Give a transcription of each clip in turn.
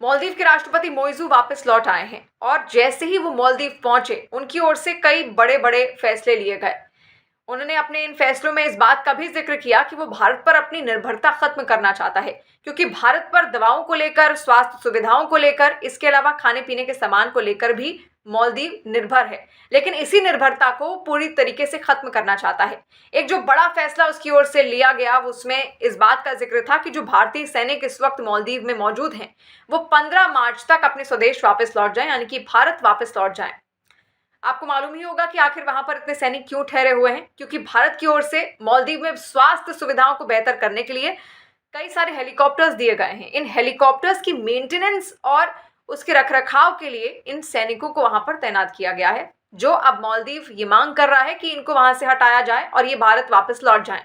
मालदीव के राष्ट्रपति मोइज़ू वापस लौट आए हैं और जैसे ही वो मालदीव पहुंचे उनकी ओर से कई बड़े बड़े फैसले लिए गए। उन्होंने अपने इन फैसलों में इस बात का भी जिक्र किया कि वो भारत पर अपनी निर्भरता खत्म करना चाहता है, क्योंकि भारत पर दवाओं को लेकर, स्वास्थ्य सुविधाओं को लेकर, इसके अलावा खाने पीने के सामान को लेकर भी मालदीव निर्भर है। लेकिन इसी निर्भरता को पूरी तरीके से खत्म करना चाहता है। एक जो बड़ा फैसला उसकी ओर से लिया गया उसमें इस बात का जिक्र था कि जो भारतीय सैनिक इस वक्त मालदीव में मौजूद हैं वो 15 मार्च तक अपने स्वदेश वापस लौट जाएं, यानी कि भारत वापस लौट जाएं। आपको मालूम ही होगा कि आखिर वहां पर इतने सैनिक क्यों ठहरे हुए हैं, क्योंकि भारत की ओर से मालदीव में स्वास्थ्य सुविधाओं को बेहतर करने के लिए कई सारे हेलीकॉप्टर्स दिए गए हैं। इन हेलीकॉप्टर्स की मेंटेनेंस और उसके रखरखाव के लिए इन सैनिकों को वहां पर तैनात किया गया है, जो अब मालदीव ये मांग कर रहा है कि इनको वहां से हटाया जाए और ये भारत वापस लौट जाएं।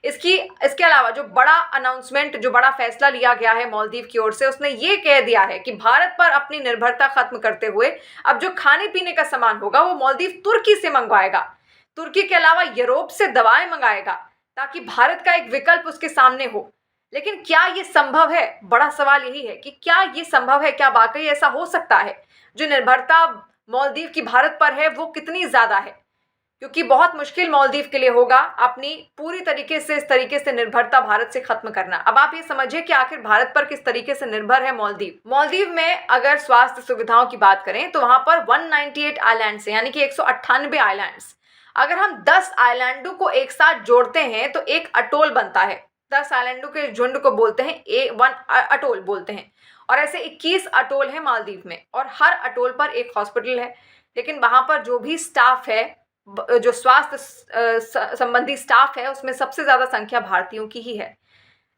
इसके अलावा जो बड़ा अनाउंसमेंट, जो बड़ा फैसला लिया गया है मालदीव की ओर से, उसने ये कह दिया है कि भारत पर अपनी निर्भरता खत्म करते हुए अब जो खाने पीने का सामान होगा वो मालदीव तुर्की से मंगवाएगा। तुर्की के अलावा यूरोप से दवाएं मंगाएगा ताकि भारत का एक विकल्प उसके सामने हो। लेकिन क्या ये संभव है? बड़ा सवाल यही है कि क्या ये संभव है, क्या वाकई ऐसा हो सकता है? जो निर्भरता मालदीव की भारत पर है वो कितनी ज्यादा है? क्योंकि बहुत मुश्किल मालदीव के लिए होगा अपनी पूरी तरीके से इस तरीके से निर्भरता भारत से खत्म करना। अब आप ये समझिए कि आखिर भारत पर किस तरीके से निर्भर है मालदीव। मालदीव में अगर स्वास्थ्य सुविधाओं की बात करें तो वहां पर 198 आइलैंड्स हैं, यानी कि 198 आइलैंड्स। अगर हम 10 आइलैंडों को एक साथ जोड़ते हैं तो एक अटोल बनता है। 10 आइलैंडों के झुंड को बोलते हैं वन अटोल बोलते हैं। और ऐसे 21 अटोल है मालदीव में और हर अटोल पर एक हॉस्पिटल है। लेकिन वहां पर जो भी स्टाफ है, जो स्वास्थ्य संबंधी स्टाफ है, उसमें सबसे ज्यादा संख्या भारतीयों की ही है।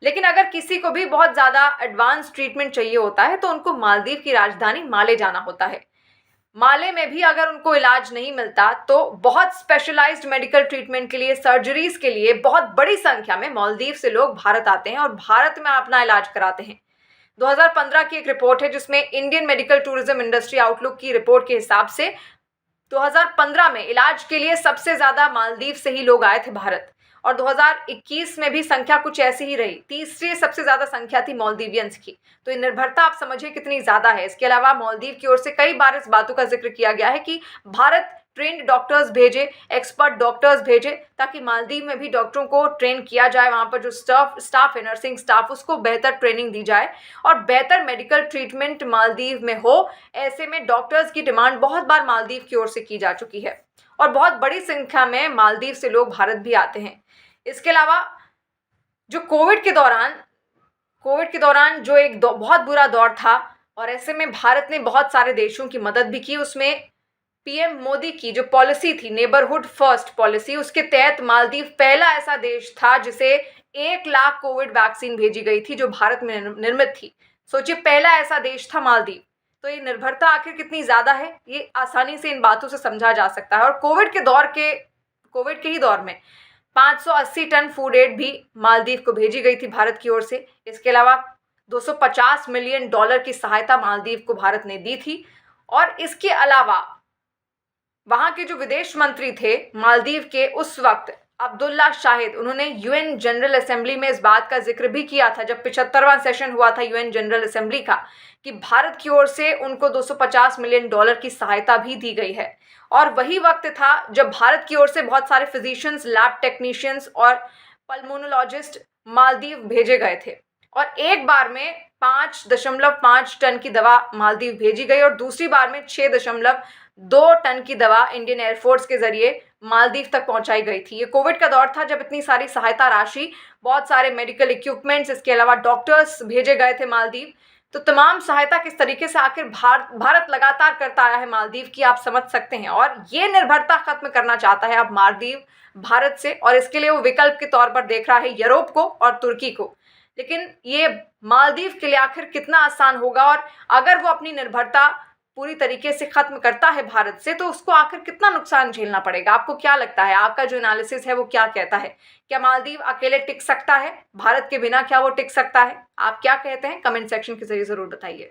लेकिन अगर किसी को भी बहुत ज्यादा एडवांस ट्रीटमेंट चाहिए होता है तो उनको मालदीव की राजधानी माले जाना होता है। माले में भी अगर उनको इलाज नहीं मिलता तो बहुत स्पेशलाइज्ड मेडिकल ट्रीटमेंट के लिए, सर्जरीज के लिए बहुत बड़ी संख्या में मालदीव से लोग भारत आते हैं और भारत में अपना इलाज कराते हैं। 2015 की एक रिपोर्ट है जिसमें Indian medical tourism industry outlook की रिपोर्ट के हिसाब से 2015 में इलाज के लिए सबसे ज्यादा मालदीव से ही लोग आए थे भारत, और 2021 में भी संख्या कुछ ऐसी ही रही। तीसरी सबसे ज्यादा संख्या थी मालदीवियंस की। तो ये निर्भरता आप समझिए कितनी ज्यादा है। इसके अलावा मालदीव की ओर से कई बार इस बातों का जिक्र किया गया है कि भारत ट्रेंड डॉक्टर्स भेजे, एक्सपर्ट डॉक्टर्स भेजे, ताकि मालदीव में भी डॉक्टरों को ट्रेन किया जाए। वहां पर जो स्टाफ है, नर्सिंग स्टाफ, उसको बेहतर ट्रेनिंग दी जाए और बेहतर मेडिकल ट्रीटमेंट मालदीव में हो। ऐसे में डॉक्टर्स की डिमांड बहुत बार मालदीव की ओर से की जा चुकी है और बहुत बड़ी संख्या में मालदीव से लोग भारत भी आते हैं। इसके अलावा जो कोविड के दौरान जो एक बहुत बुरा दौर था और ऐसे में भारत ने बहुत सारे देशों की मदद भी की। उसमें पीएम मोदी की जो पॉलिसी थी, नेबरहुड फर्स्ट पॉलिसी, उसके तहत मालदीव पहला ऐसा देश था जिसे 1 लाख कोविड वैक्सीन भेजी गई थी जो भारत में निर्मित थी। सोचिए, पहला ऐसा देश था मालदीव। तो ये निर्भरता आखिर कितनी ज्यादा है, ये आसानी से इन बातों से समझा जा सकता है। और कोविड के ही दौर में 580 टन फूड एड भी मालदीव को भेजी गई थी भारत की ओर से। इसके अलावा $250 मिलियन की सहायता मालदीव को भारत ने दी थी। और इसके अलावा वहां के जो विदेश मंत्री थे मालदीव के उस वक्त, अब्दुल्ला शाहिद, उन्होंने यूएन जनरल असेंबली में इस बात का जिक्र भी किया था जब 75वां सेशन हुआ था यूएन जनरल असेंबली का, कि भारत की ओर से उनको $250 मिलियन की सहायता भी दी गई है। और वही वक्त था जब भारत की ओर से बहुत सारे फिजिशियंस, लैब टेक्नीशियंस और पल्मोनोलॉजिस्ट मालदीव भेजे गए थे। और एक बार में 5.5 टन की दवा मालदीव भेजी गई और दूसरी बार में 6.2 टन की दवा इंडियन एयरफोर्स के जरिए मालदीव तक पहुंचाई गई थी। ये कोविड का दौर था जब इतनी सारी सहायता राशि, बहुत सारे मेडिकल इक्विपमेंट्स, इसके अलावा डॉक्टर्स भेजे गए थे मालदीव। तो तमाम सहायता किस तरीके से आखिर भारत लगातार करता आया है मालदीव की, आप समझ सकते हैं। और ये निर्भरता खत्म करना चाहता है अब मालदीव भारत से, और इसके लिए वो विकल्प के तौर पर देख रहा है यूरोप को और तुर्की को। लेकिन ये मालदीव के लिए आखिर कितना आसान होगा, और अगर वो अपनी निर्भरता पूरी तरीके से खत्म करता है भारत से तो उसको आखिर कितना नुकसान झेलना पड़ेगा? आपको क्या लगता है? आपका जो एनालिसिस है वो क्या कहता है? क्या मालदीव अकेले टिक सकता है? भारत के बिना क्या वो टिक सकता है? आप क्या कहते हैं? कमेंट सेक्शन के जरिए जरूर बताइए।